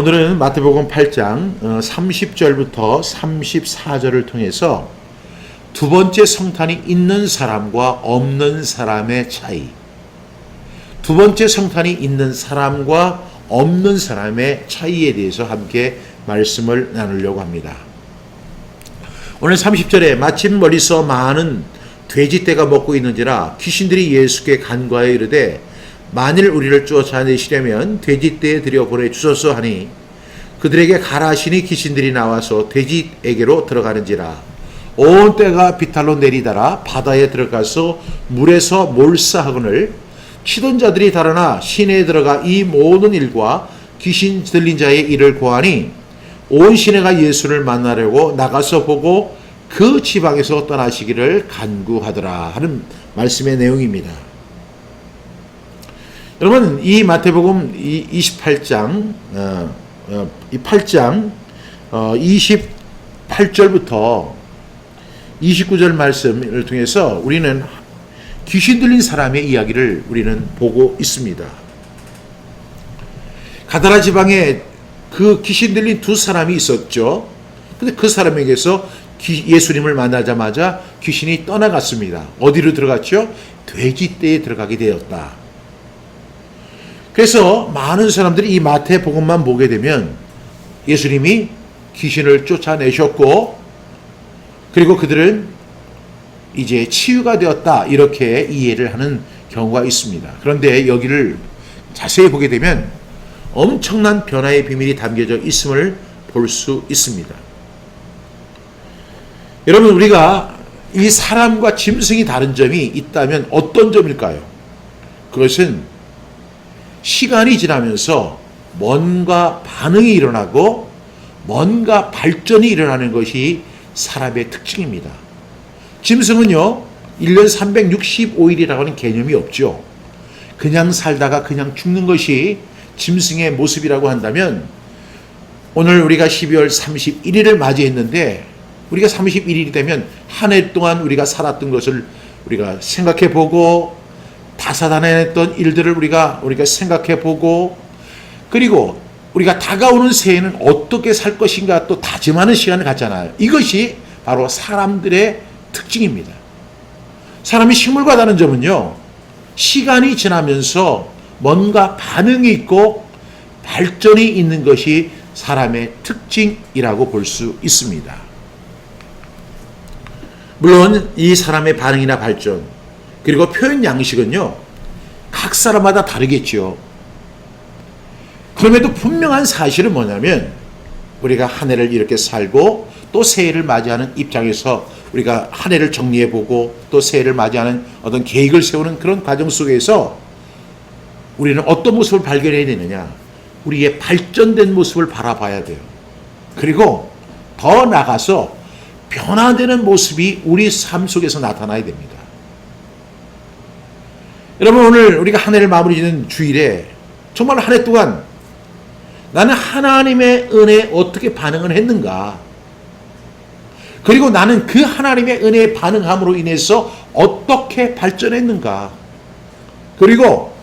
오늘은 마태복음 8장 30절부터 34절을 통해서 두 번째 성탄이 있는 사람과 없는 사람의 차이, 두 번째 성탄이 있는 사람과 없는 사람의 차이에 대해서 함께 말씀을 나누려고 합니다. 오늘 30절에 마침 멀리서 많은 돼지떼가 먹고 있는지라 귀신들이 예수께 간과하여 이르되 만일 우리를 쫓아내시려면 돼지떼에 들여보내 주소서 하니 그들에게 가라 하시니 귀신들이 나와서 돼지에게로 들어가는지라. 온 떼가 비탈로 내리달아 바다에 들어가서 물에서 몰사하거늘 치던 자들이 달아나 시내에 들어가 이 모든 일과 귀신 들린 자의 일을 고하니 온 시내가 예수를 만나려고 나가서 보고 그 지방에서 떠나시기를 간구하더라 하는 말씀의 내용입니다. 여러분, 이 마태복음 28장 이 8장 28절부터 29절 말씀을 통해서 우리는 귀신 들린 사람의 이야기를 우리는 보고 있습니다. 가다라 지방에 그 귀신 들린 두 사람이 있었죠. 근데 그 사람에게서 예수님을 만나자마자 귀신이 떠나갔습니다. 어디로 들어갔죠? 돼지떼에 들어가게 되었다. 그래서 많은 사람들이 이 마태복음만 보게 되면 예수님이 귀신을 쫓아내셨고 그리고 그들은 이제 치유가 되었다 이렇게 이해를 하는 경우가 있습니다. 그런데 여기를 자세히 보게 되면 엄청난 변화의 비밀이 담겨져 있음을 볼 수 있습니다. 여러분, 우리가 이 사람과 짐승이 다른 점이 있다면 어떤 점일까요? 그것은 시간이 지나면서 뭔가 반응이 일어나고 뭔가 발전이 일어나는 것이 사람의 특징입니다. 짐승은요, 1년 365일이라고 하는 개념이 없죠. 그냥 살다가 그냥 죽는 것이 짐승의 모습이라고 한다면 오늘 우리가 12월 31일을 맞이했는데 우리가 31일이 되면 한 해 동안 우리가 살았던 것을 우리가 생각해 보고 다사다난했던 일들을 우리가 생각해 보고 그리고 우리가 다가오는 새해는 어떻게 살 것인가 또 다짐하는 시간을 갖잖아요. 이것이 바로 사람들의 특징입니다. 사람이 식물과 다른 점은요, 시간이 지나면서 뭔가 반응이 있고 발전이 있는 것이 사람의 특징이라고 볼 수 있습니다. 물론 이 사람의 반응이나 발전 그리고 표현 양식은요, 각 사람마다 다르겠죠. 그럼에도 분명한 사실은 뭐냐면 우리가 한 해를 이렇게 살고 또 새해를 맞이하는 입장에서 우리가 한 해를 정리해보고 또 새해를 맞이하는 어떤 계획을 세우는 그런 과정 속에서 우리는 어떤 모습을 발견해야 되느냐, 우리의 발전된 모습을 바라봐야 돼요. 그리고 더 나아가서 변화되는 모습이 우리 삶 속에서 나타나야 됩니다. 여러분, 오늘 우리가 한 해를 마무리 짓는 주일에 정말 한 해 동안 나는 하나님의 은혜에 어떻게 반응을 했는가, 그리고 나는 그 하나님의 은혜에 반응함으로 인해서 어떻게 발전했는가, 그리고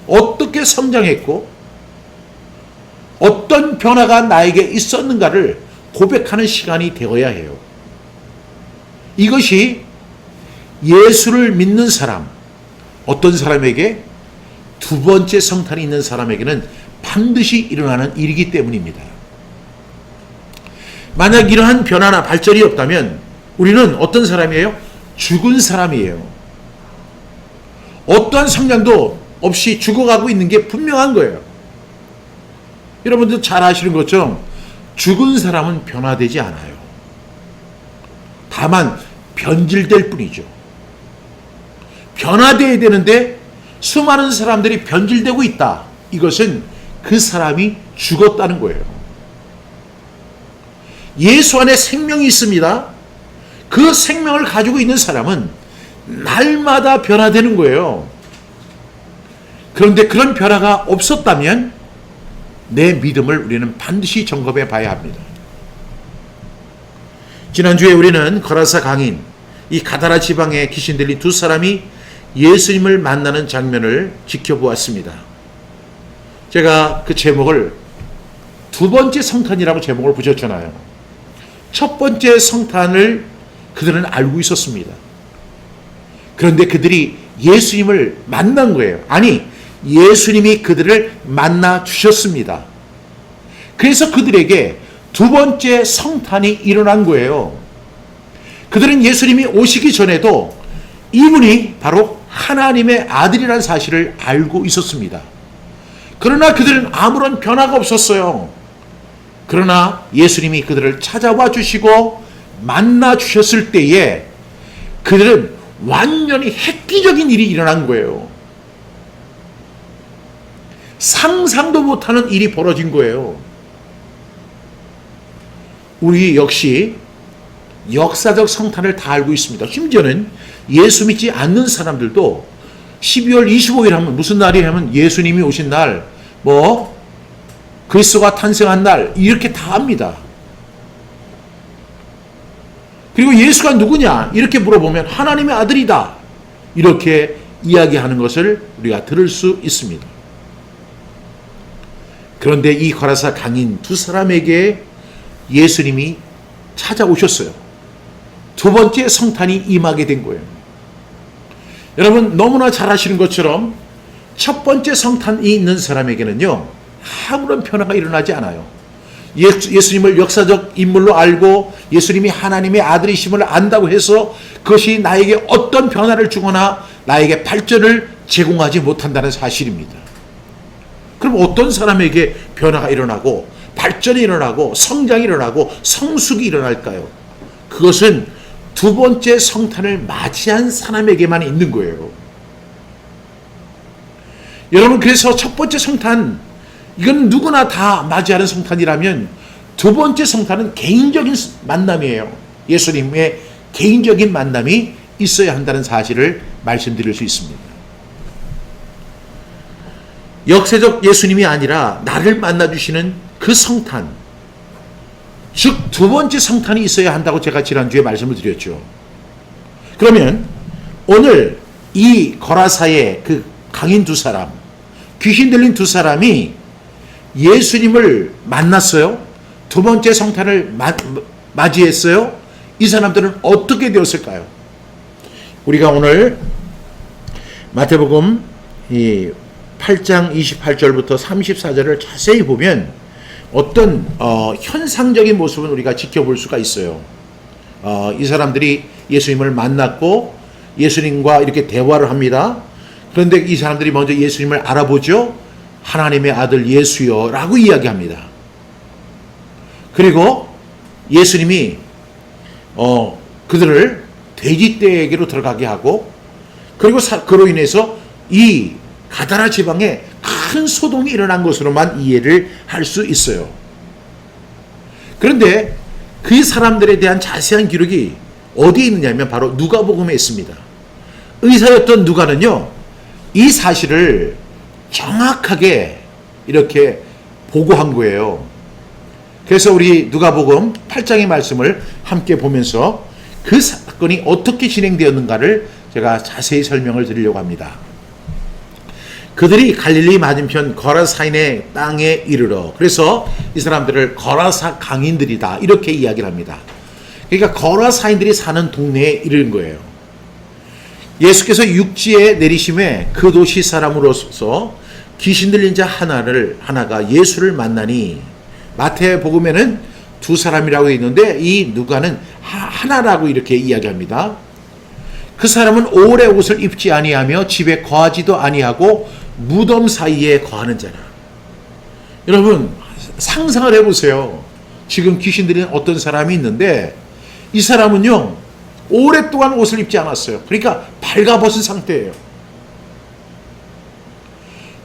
어떻게 성장했고 어떤 변화가 나에게 있었는가를 고백하는 시간이 되어야 해요. 이것이 예수를 믿는 사람, 어떤 사람에게 두 번째 성탄이 있는 사람에게는 반드시 일어나는 일이기 때문입니다. 만약 이러한 변화나 발전이 없다면 우리는 어떤 사람이에요? 죽은 사람이에요. 어떠한 성장도 없이 죽어가고 있는 게 분명한 거예요. 여러분들 잘 아시는 것처럼 죽은 사람은 변화되지 않아요. 다만 변질될 뿐이죠. 변화되어야 되는데 수많은 사람들이 변질되고 있다. 이것은 그 사람이 죽었다는 거예요. 예수 안에 생명이 있습니다. 그 생명을 가지고 있는 사람은 날마다 변화되는 거예요. 그런데 그런 변화가 없었다면 내 믿음을 우리는 반드시 점검해 봐야 합니다. 지난주에 우리는 거라사 강인, 이 가다라 지방에 귀신 들린 두 사람이 예수님을 만나는 장면을 지켜보았습니다. 제가 그 제목을 두 번째 성탄이라고 제목을 붙였잖아요. 첫 번째 성탄을 그들은 알고 있었습니다. 그런데 그들이 예수님을 만난 거예요. 아니, 예수님이 그들을 만나 주셨습니다. 그래서 그들에게 두 번째 성탄이 일어난 거예요. 그들은 예수님이 오시기 전에도 이분이 바로 하나님의 아들이라는 사실을 알고 있었습니다. 그러나 그들은 아무런 변화가 없었어요. 그러나 예수님이 그들을 찾아와 주시고 만나 주셨을 때에 그들은 완전히 획기적인 일이 일어난 거예요. 상상도 못하는 일이 벌어진 거예요. 우리 역시 역사적 성탄을 다 알고 있습니다. 심지어는 예수 믿지 않는 사람들도 12월 25일 하면 무슨 날이 하면 예수님이 오신 날, 그리스도가 탄생한 날, 이렇게 다 합니다. 그리고 예수가 누구냐? 이렇게 물어보면 하나님의 아들이다. 이렇게 이야기하는 것을 우리가 들을 수 있습니다. 그런데 이 거라사 강인 두 사람에게 예수님이 찾아오셨어요. 두 번째 성탄이 임하게 된 거예요. 여러분 너무나 잘 아시는 것처럼 첫 번째 성탄이 있는 사람에게는요, 아무런 변화가 일어나지 않아요. 예수님을 역사적 인물로 알고 예수님이 하나님의 아들이심을 안다고 해서 그것이 나에게 어떤 변화를 주거나 나에게 발전을 제공하지 못한다는 사실입니다. 그럼 어떤 사람에게 변화가 일어나고 발전이 일어나고 성장이 일어나고 성숙이 일어날까요? 그것은 두 번째 성탄을 맞이한 사람에게만 있는 거예요. 여러분, 그래서 첫 번째 성탄, 이건 누구나 다 맞이하는 성탄이라면 두 번째 성탄은 개인적인 만남이에요. 예수님의 개인적인 만남이 있어야 한다는 사실을 말씀드릴 수 있습니다. 역사적 예수님이 아니라 나를 만나주시는 그 성탄, 즉 두 번째 성탄이 있어야 한다고 제가 지난주에 말씀을 드렸죠. 그러면 오늘 이 거라사의 그 강인 두 사람, 귀신 들린 두 사람이 예수님을 만났어요. 두 번째 성탄을 맞이했어요. 이 사람들은 어떻게 되었을까요? 우리가 오늘 마태복음 8장 28절부터 34절을 자세히 보면 어떤 현상적인 모습은 우리가 지켜볼 수가 있어요. 이 사람들이 예수님을 만났고 예수님과 이렇게 대화를 합니다. 그런데 이 사람들이 먼저 예수님을 알아보죠. 하나님의 아들 예수여 라고 이야기합니다. 그리고 예수님이 그들을 돼지떼에게로 들어가게 하고, 그리고 그로 인해서 이 가다라 지방에 큰 소동이 일어난 것으로만 이해를 할 수 있어요. 그런데 그 사람들에 대한 자세한 기록이 어디에 있느냐면 바로 누가복음에 있습니다. 의사였던 누가는요, 이 사실을 정확하게 이렇게 보고한 거예요. 그래서 우리 누가복음 8장의 말씀을 함께 보면서 그 사건이 어떻게 진행되었는가를 제가 자세히 설명을 드리려고 합니다. 그들이 갈릴리 맞은편 거라사인의 땅에 이르러, 그래서 이 사람들을 거라사 강인들이다 이렇게 이야기를 합니다. 그러니까 거라사인들이 사는 동네에 이르는 거예요. 예수께서 육지에 내리심에 그 도시 사람으로서 귀신 들린 자 하나가 예수를 만나니, 마태복음에는 두 사람이라고 있는데 이 누가는 하나라고 이렇게 이야기합니다. 그 사람은 오래 옷을 입지 아니하며 집에 거하지도 아니하고 무덤 사이에 거하는 자라. 여러분 상상을 해보세요. 지금 귀신 들린 어떤 사람이 있는데 이 사람은요 오랫동안 옷을 입지 않았어요. 그러니까 발가벗은 상태예요.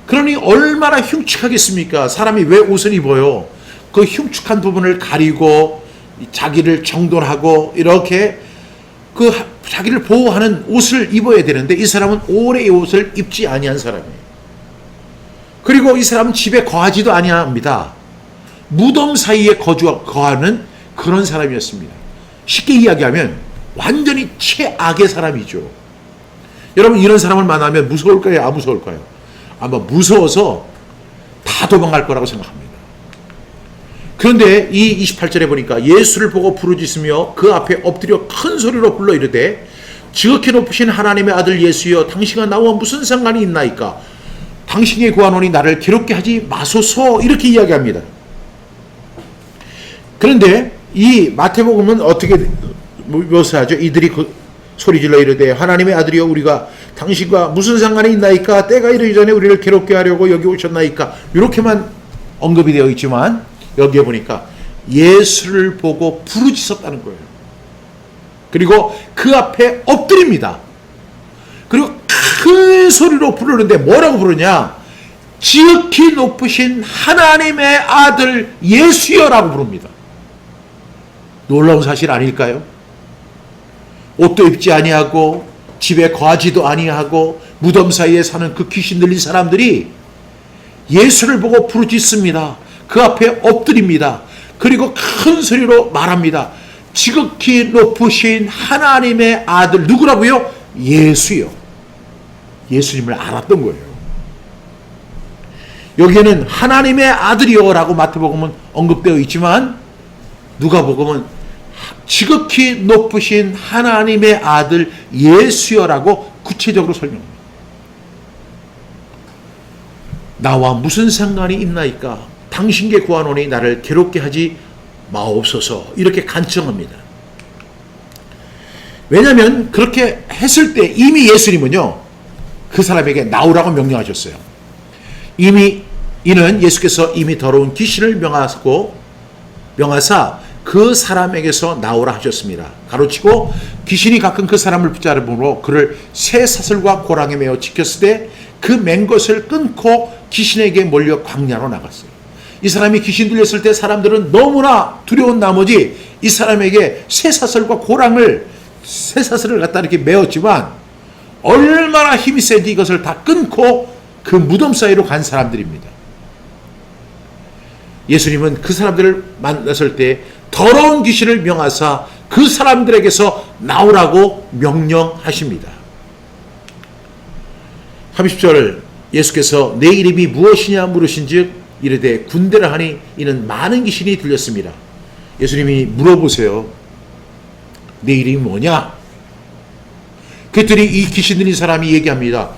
그러니 얼마나 흉측하겠습니까? 사람이 왜 옷을 입어요? 그 흉측한 부분을 가리고 자기를 정돈하고 이렇게 그 자기를 보호하는 옷을 입어야 되는데 이 사람은 오래 이 옷을 입지 아니한 사람이에요. 그리고 이 사람은 집에 거하지도 아니합니다. 무덤 사이에 거하는 그런 사람이었습니다. 쉽게 이야기하면 완전히 최악의 사람이죠. 여러분 이런 사람을 만나면 무서울까요? 안 무서울까요? 아마 무서워서 다 도망갈 거라고 생각합니다. 그런데 이 28절에 보니까 예수를 보고 부르짖으며 그 앞에 엎드려 큰 소리로 불러 이르되 지극히 높으신 하나님의 아들 예수여 당신과 나와 무슨 상관이 있나이까? 당신이 구하노니 나를 괴롭게 하지 마소서. 이렇게 이야기합니다. 그런데 이 마태복음은 어떻게 묘사하죠? 이들이 소리질러 이르되 하나님의 아들이여 우리가 당신과 무슨 상관이 있나이까? 때가 이르기 전에 우리를 괴롭게 하려고 여기 오셨나이까? 이렇게만 언급이 되어 있지만 여기에 보니까 예수를 보고 부르짖었다는 거예요. 그리고 그 앞에 엎드립니다. 그리고 큰 소리로 부르는데 뭐라고 부르냐? 지극히 높으신 하나님의 아들 예수여라고 부릅니다. 놀라운 사실 아닐까요? 옷도 입지 아니하고 집에 거하지도 아니하고 무덤 사이에 사는 그 귀신 들린 사람들이 예수를 보고 부르짖습니다. 그 앞에 엎드립니다. 그리고 큰 소리로 말합니다. 지극히 높으신 하나님의 아들 누구라고요? 예수요. 예수님을 알았던 거예요. 여기에는 하나님의 아들이요 라고 마태복음은 언급되어 있지만 누가복음은 지극히 높으신 하나님의 아들 예수여라고 구체적으로 설명합니다. 나와 무슨 상관이 있나이까? 당신께 구하노니 나를 괴롭게 하지 마옵소서. 이렇게 간청합니다. 왜냐하면 그렇게 했을 때 이미 예수님은요 그 사람에게 나오라고 명령하셨어요. 이미 이는 예수께서 이미 더러운 귀신을 명하사 그 사람에게서 나오라 하셨습니다. 가로치고 귀신이 가끔 그 사람을 붙잡으므로 그를 새 사슬과 고랑에 매어 지켰을 때 그 맨 것을 끊고 귀신에게 몰려 광야로 나갔어요. 이 사람이 귀신 들렸을 때 사람들은 너무나 두려운 나머지 이 사람에게 새 사슬과 고랑을 새 사슬을 갖다 이렇게 메었지만 얼마나 힘이 센지 이것을 다 끊고 그 무덤 사이로 간 사람들입니다. 예수님은 그 사람들을 만났을 때 더러운 귀신을 명하사 그 사람들에게서 나오라고 명령하십니다. 30절 예수께서 내 이름이 무엇이냐 물으신즉 이르되 군대라 하니 이는 많은 귀신이 들렸습니다. 예수님이 물어보세요. 내 이름이 뭐냐? 그랬더니 이 귀신 들린 사람이 얘기합니다.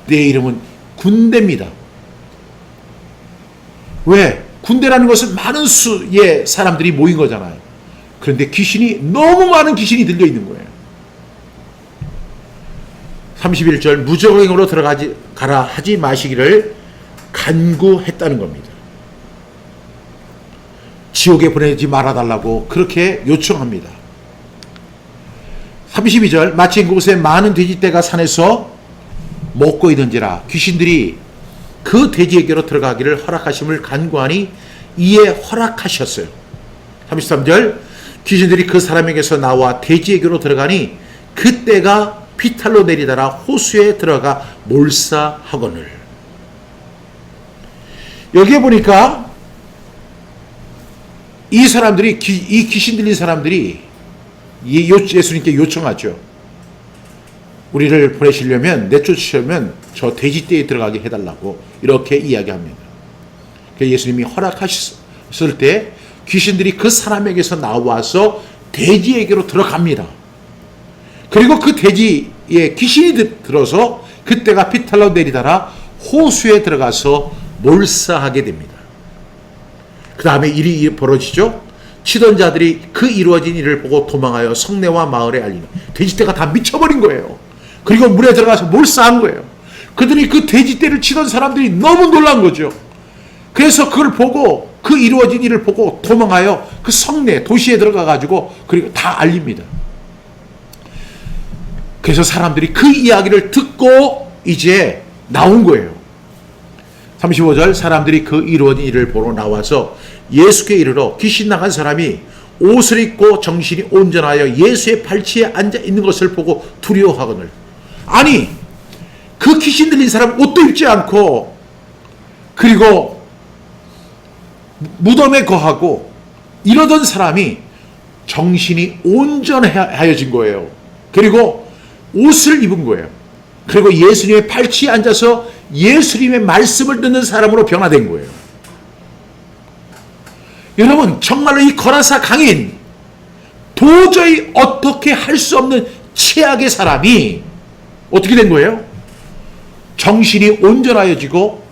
내 이름은 군대입니다. 왜? 군대라는 것은 많은 수의 사람들이 모인 거잖아요. 그런데 너무 많은 귀신이 들려 있는 거예요. 31절 무저갱으로 가라 하지 마시기를 간구했다는 겁니다. 지옥에 보내지 말아달라고 그렇게 요청합니다. 32절 마침 그곳에 많은 돼지떼가 산에서 먹고 있는지라 귀신들이 그 돼지에게로 들어가기를 허락하심을 간구하니 이에 허락하셨어요. 33절 귀신들이 그 사람에게서 나와 돼지에게로 들어가니 그때가 피탈로 내리다라 호수에 들어가 몰사하거늘. 여기에 보니까 이 사람들이 이 귀신 들린 사람들이 예수님께 요청하죠. 우리를 보내시려면 내쫓으려면 저 돼지떼에 들어가게 해달라고 이렇게 이야기합니다. 예수님이 허락하셨을 때 귀신들이 그 사람에게서 나와서 돼지에게로 들어갑니다. 그리고 그 돼지에 귀신이 들어서 그때가 피탈로 내리다라 호수에 들어가서 몰사하게 됩니다. 그 다음에 일이 벌어지죠. 치던 자들이 그 이루어진 일을 보고 도망하여 성내와 마을에 알리니 돼지떼가 다 미쳐버린 거예요. 그리고 물에 들어가서 몰사한 거예요. 그들이 그 돼지떼를 치던 사람들이 너무 놀란 거죠. 그래서 그걸 보고 그 이루어진 일을 보고 도망하여 그 성내 도시에 들어가 가지고 그리고 다 알립니다. 그래서 사람들이 그 이야기를 듣고 이제 나온 거예요. 35절 사람들이 그 이루어진 일을 보러 나와서 예수께 이르러 귀신 나간 사람이 옷을 입고 정신이 온전하여 예수의 발치에 앉아 있는 것을 보고 두려워하거늘. 아니 그 귀신 들린 사람 옷도 입지 않고 그리고 무덤에 거하고 이러던 사람이 정신이 온전하여진 거예요. 그리고 옷을 입은 거예요. 그리고 예수님의 발치에 앉아서 예수님의 말씀을 듣는 사람으로 변화된 거예요. 여러분, 정말로 이 거라사 강인, 도저히 어떻게 할 수 없는 최악의 사람이 어떻게 된 거예요? 정신이 온전하여지고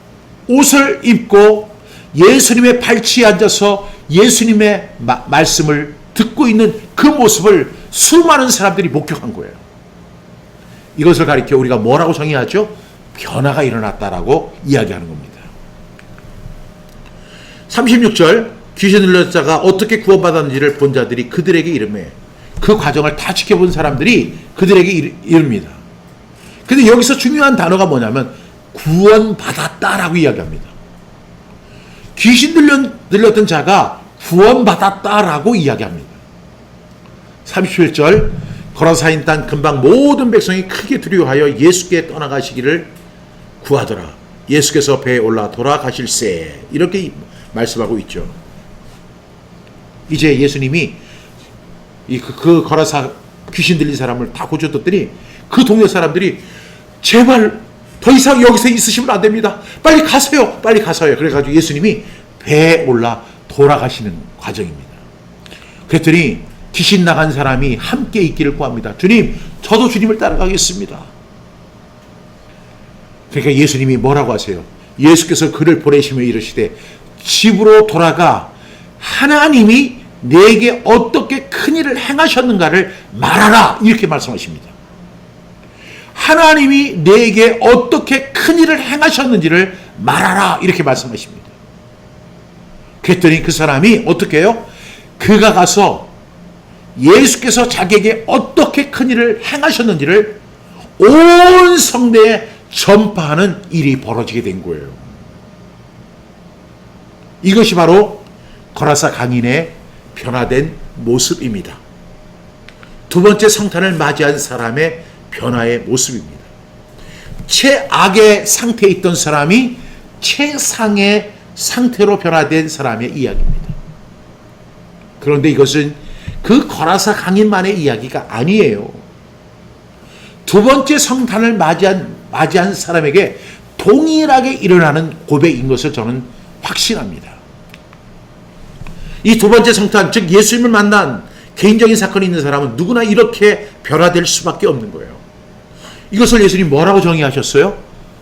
옷을 입고 예수님의 발치에 앉아서 예수님의 말씀을 듣고 있는 그 모습을 수많은 사람들이 목격한 거예요. 이것을 가리켜 우리가 뭐라고 정의하죠? 변화가 일어났다라고 이야기하는 겁니다. 36절, 귀신 들린 자가 어떻게 구원받았는지를 본 자들이 그들에게 이르매, 그 과정을 다 지켜본 사람들이 그들에게 이릅니다. 근데 여기서 중요한 단어가 뭐냐면 구원받았다라고 이야기합니다. 귀신 들렸던 자가 구원받았다라고 이야기합니다. 37절, 거라사인 땅 근방 모든 백성이 크게 두려워하여 예수께 떠나가시기를 구하더라. 예수께서 배에 올라 돌아가실세. 이렇게 말씀하고 있죠. 이제 예수님이 그 거라사 귀신 들린 사람을 다 고쳐줬더니 그 동네 사람들이 제발 더 이상 여기서 있으시면 안 됩니다. 빨리 가세요. 빨리 가세요. 그래가지고 예수님이 배에 올라 돌아가시는 과정입니다. 그랬더니 귀신 나간 사람이 함께 있기를 구합니다. 주님, 저도 주님을 따라가겠습니다. 그러니까 예수님이 뭐라고 하세요? 예수께서 그를 보내시며 이르시되 집으로 돌아가 하나님이 내게 어떻게 큰일을 행하셨는가를 말하라. 이렇게 말씀하십니다. 하나님이 내게 어떻게 큰일을 행하셨는지를 말하라. 이렇게 말씀하십니다. 그랬더니 그 사람이 어떻게 해요? 그가 가서 예수께서 자기에게 어떻게 큰일을 행하셨는지를 온 성내에 전파하는 일이 벌어지게 된 거예요. 이것이 바로 거라사 강인의 변화된 모습입니다. 두 번째 성탄을 맞이한 사람의 변화의 모습입니다. 최악의 상태에 있던 사람이 최상의 상태로 변화된 사람의 이야기입니다. 그런데 이것은 그 거라사 강인만의 이야기가 아니에요. 두 번째 성탄을 맞이한 사람에게 동일하게 일어나는 고백인 것을 저는 확신합니다. 이 두 번째 성탄, 즉 예수님을 만난 개인적인 사건이 있는 사람은 누구나 이렇게 변화될 수밖에 없는 거예요. 이것을 예수님 뭐라고 정의하셨어요?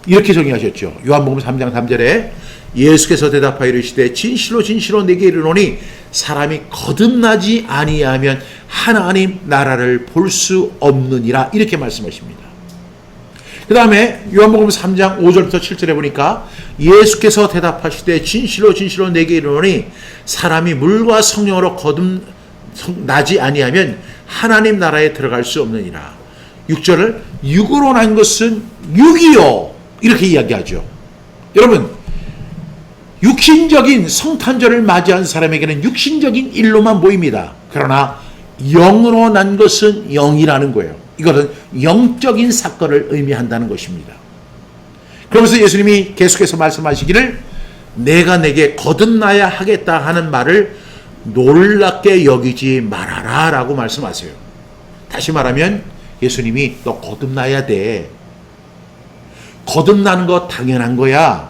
이렇게 정의하셨죠. 요한복음 3장 3절에 예수께서 대답하여 이르시되 진실로 진실로 내게 이르노니 사람이 거듭나지 아니하면 하나님 나라를 볼 수 없느니라. 이렇게 말씀하십니다. 그 다음에 요한복음 3장 5절부터 7절에 보니까 예수께서 대답하시되 진실로 진실로 내게 이르노니 사람이 물과 성령으로 거듭나지 아니하면 하나님 나라에 들어갈 수 없느니라. 6절을 육으로 난 것은 육이요. 이렇게 이야기하죠. 여러분, 육신적인 성탄절을 맞이한 사람에게는 육신적인 일로만 보입니다. 그러나 영으로 난 것은 영이라는 거예요. 이것은 영적인 사건을 의미한다는 것입니다. 그러면서 예수님이 계속해서 말씀하시기를 내가 내게 거듭나야 하겠다 하는 말을 놀랍게 여기지 말아라 라고 말씀하세요. 다시 말하면 예수님이 너 거듭나야 돼. 거듭나는 거 당연한 거야.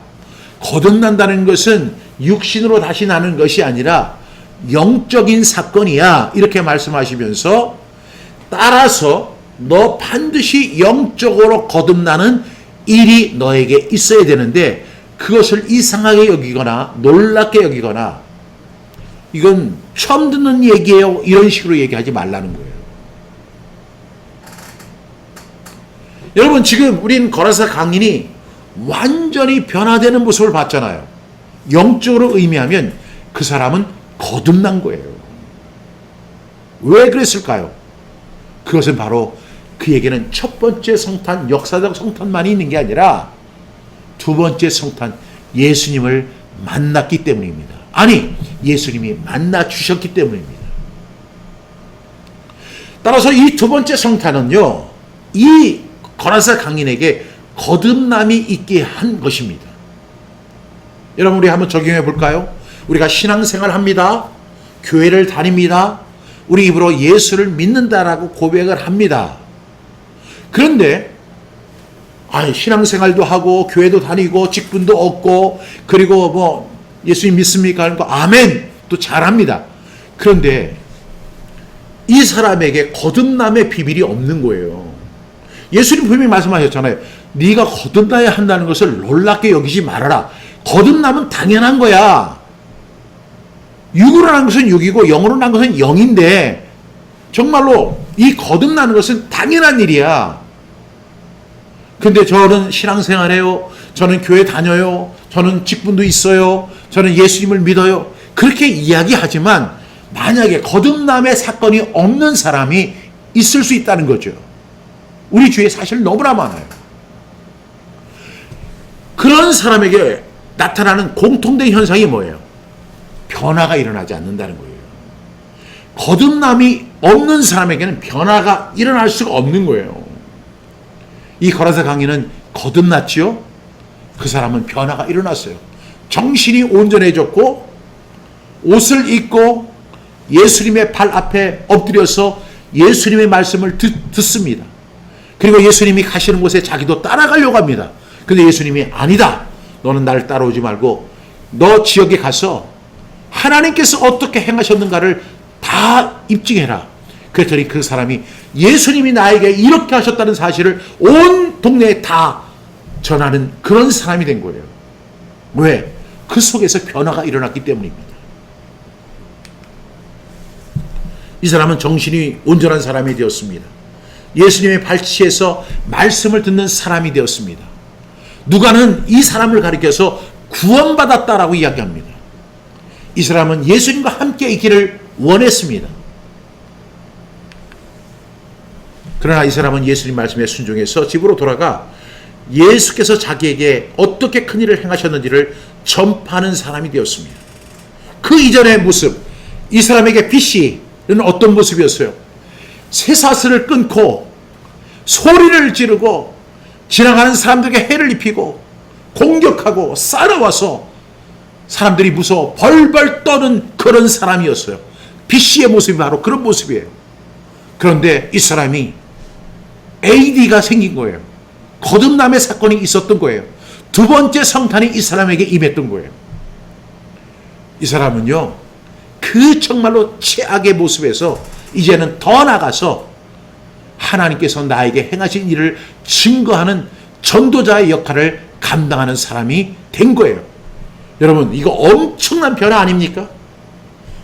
거듭난다는 것은 육신으로 다시 나는 것이 아니라 영적인 사건이야. 이렇게 말씀하시면서 따라서 너 반드시 영적으로 거듭나는 일이 너에게 있어야 되는데 그것을 이상하게 여기거나 놀랍게 여기거나 이건 처음 듣는 얘기예요. 이런 식으로 얘기하지 말라는 거예요. 여러분, 지금 우린 거라사 강인이 완전히 변화되는 모습을 봤잖아요. 영적으로 의미하면 그 사람은 거듭난 거예요. 왜 그랬을까요? 그것은 바로 그에게는 첫 번째 성탄, 역사적 성탄만이 있는 게 아니라 두 번째 성탄, 예수님을 만났기 때문입니다. 아니, 예수님이 만나 주셨기 때문입니다. 따라서 이 두 번째 성탄은요, 이 거라사 강인에게 거듭남이 있게 한 것입니다. 여러분, 우리 한번 적용해 볼까요? 우리가 신앙생활 합니다. 교회를 다닙니다. 우리 입으로 예수를 믿는다라고 고백을 합니다. 그런데 신앙생활도 하고 교회도 다니고 직분도 얻고 그리고 뭐 예수님 믿습니까? 하는 거 아멘. 또 잘합니다. 그런데 이 사람에게 거듭남의 비밀이 없는 거예요. 예수님 분명히 말씀하셨잖아요. 네가 거듭나야 한다는 것을 놀랍게 여기지 말아라. 거듭남은 당연한 거야. 육으로 난 것은 육이고 영으로 난 것은 영인데 정말로 이 거듭나는 것은 당연한 일이야. 근데 저는 신앙생활해요. 저는 교회 다녀요. 저는 직분도 있어요. 저는 예수님을 믿어요. 그렇게 이야기하지만 만약에 거듭남의 사건이 없는 사람이 있을 수 있다는 거죠. 우리 주위에 사실 너무나 많아요. 그런 사람에게 나타나는 공통된 현상이 뭐예요? 변화가 일어나지 않는다는 거예요. 거듭남이 없는 사람에게는 변화가 일어날 수가 없는 거예요. 이 거라사 강인은 거듭났지요? 그 사람은 변화가 일어났어요. 정신이 온전해졌고 옷을 입고 예수님의 발 앞에 엎드려서 예수님의 말씀을 듣습니다. 그리고 예수님이 가시는 곳에 자기도 따라가려고 합니다. 근데 예수님이 아니다. 너는 나를 따라오지 말고 너 지역에 가서 하나님께서 어떻게 행하셨는가를 다 입증해라. 그랬더니 그 사람이 예수님이 나에게 이렇게 하셨다는 사실을 온 동네에 다 전하는 그런 사람이 된 거예요. 왜? 그 속에서 변화가 일어났기 때문입니다. 이 사람은 정신이 온전한 사람이 되었습니다. 예수님의 발치에서 말씀을 듣는 사람이 되었습니다. 누가는 이 사람을 가리켜서 구원받았다라고 이야기합니다. 이 사람은 예수님과 함께 있기를 원했습니다. 그러나 이 사람은 예수님 말씀에 순종해서 집으로 돌아가 예수께서 자기에게 어떻게 큰 일을 행하셨는지를 전파하는 사람이 되었습니다. 그 이전의 모습, 이 사람에게 BC는 어떤 모습이었어요? 쇠사슬을 끊고 소리를 지르고 지나가는 사람들에게 해를 입히고 공격하고 싸러와서 사람들이 무서워 벌벌 떠는 그런 사람이었어요. BC의 모습이 바로 그런 모습이에요. 그런데 이 사람이 AD가 생긴 거예요. 거듭남의 사건이 있었던 거예요. 두 번째 성탄이 이 사람에게 임했던 거예요. 이 사람은요, 그 정말로 최악의 모습에서 이제는 더 나가서 하나님께서 나에게 행하신 일을 증거하는 전도자의 역할을 감당하는 사람이 된 거예요. 여러분, 이거 엄청난 변화 아닙니까?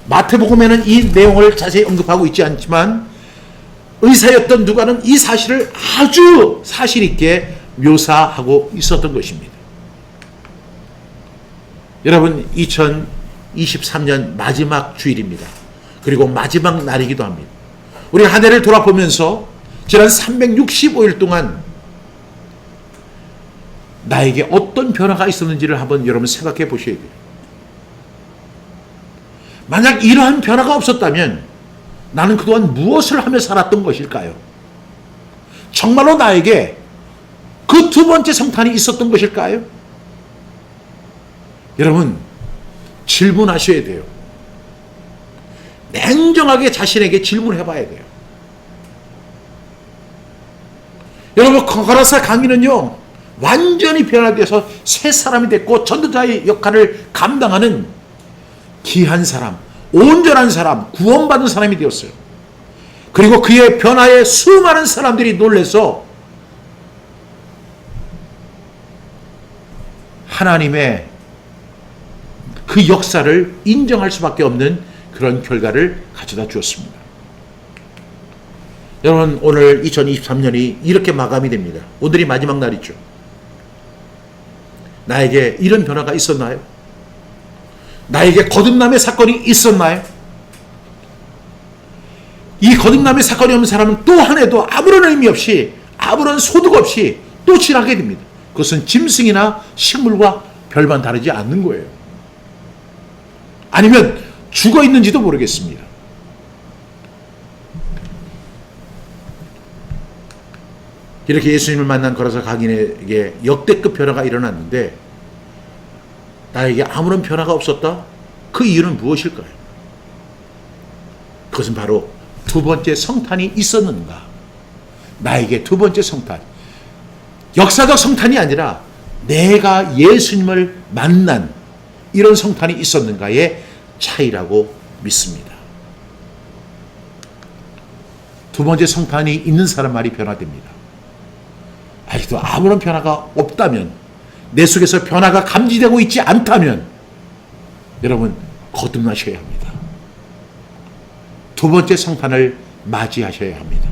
마태복음에는 이 내용을 자세히 언급하고 있지 않지만 의사였던 누가는 이 사실을 아주 사실 있게 묘사하고 있었던 것입니다. 여러분, 2023년 마지막 주일입니다. 그리고 마지막 날이기도 합니다. 우리 한 해를 돌아보면서 지난 365일 동안 나에게 어떤 변화가 있었는지를 한번 여러분 생각해 보셔야 돼요. 만약 이러한 변화가 없었다면 나는 그동안 무엇을 하며 살았던 것일까요? 정말로 나에게 그 두 번째 성탄이 있었던 것일까요? 여러분, 질문하셔야 돼요. 냉정하게 자신에게 질문해 봐야 돼요. 여러분, 거라사 강인은요, 완전히 변화돼서 새 사람이 됐고 전도자의 역할을 감당하는 귀한 사람, 온전한 사람, 구원받은 사람이 되었어요. 그리고 그의 변화에 수많은 사람들이 놀라서 하나님의 그 역사를 인정할 수밖에 없는 그런 결과를 가져다 주었습니다. 여러분, 오늘 2023년이 이렇게 마감이 됩니다. 오늘이 마지막 날이죠. 나에게 이런 변화가 있었나요? 나에게 거듭남의 사건이 있었나요? 이 거듭남의 사건이 없는 사람은 또 한 해도 아무런 의미 없이, 아무런 소득 없이 또 지나게 됩니다. 그것은 짐승이나 식물과 별반 다르지 않는 거예요. 아니면 죽어 있는지도 모르겠습니다. 이렇게 예수님을 만난 거라사 강인에게 역대급 변화가 일어났는데 나에게 아무런 변화가 없었다? 그 이유는 무엇일까요? 그것은 바로 두 번째 성탄이 있었는가? 나에게 두 번째 성탄, 역사적 성탄이 아니라 내가 예수님을 만난 이런 성탄이 있었는가에 차이라고 믿습니다. 두 번째 성판이 있는 사람 말이 변화됩니다. 아직도 아무런 변화가 없다면, 내 속에서 변화가 감지되고 있지 않다면 여러분 거듭나셔야 합니다. 두 번째 성판을 맞이하셔야 합니다.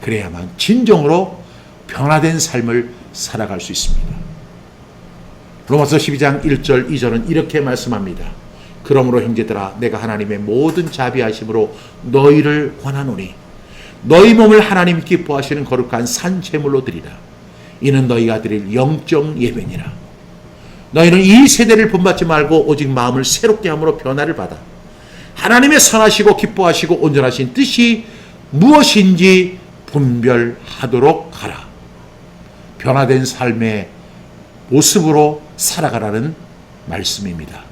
그래야만 진정으로 변화된 삶을 살아갈 수 있습니다. 로마서 12장 1절 2절은 이렇게 말씀합니다. 그러므로 형제들아, 내가 하나님의 모든 자비하심으로 너희를 권하노니 너희 몸을 하나님 기뻐하시는 거룩한 산 제물로 드리라. 이는 너희가 드릴 영적 예배니라. 너희는 이 세대를 본받지 말고 오직 마음을 새롭게 함으로 변화를 받아 하나님의 선하시고 기뻐하시고 온전하신 뜻이 무엇인지 분별하도록 하라. 변화된 삶의 모습으로 살아가라는 말씀입니다.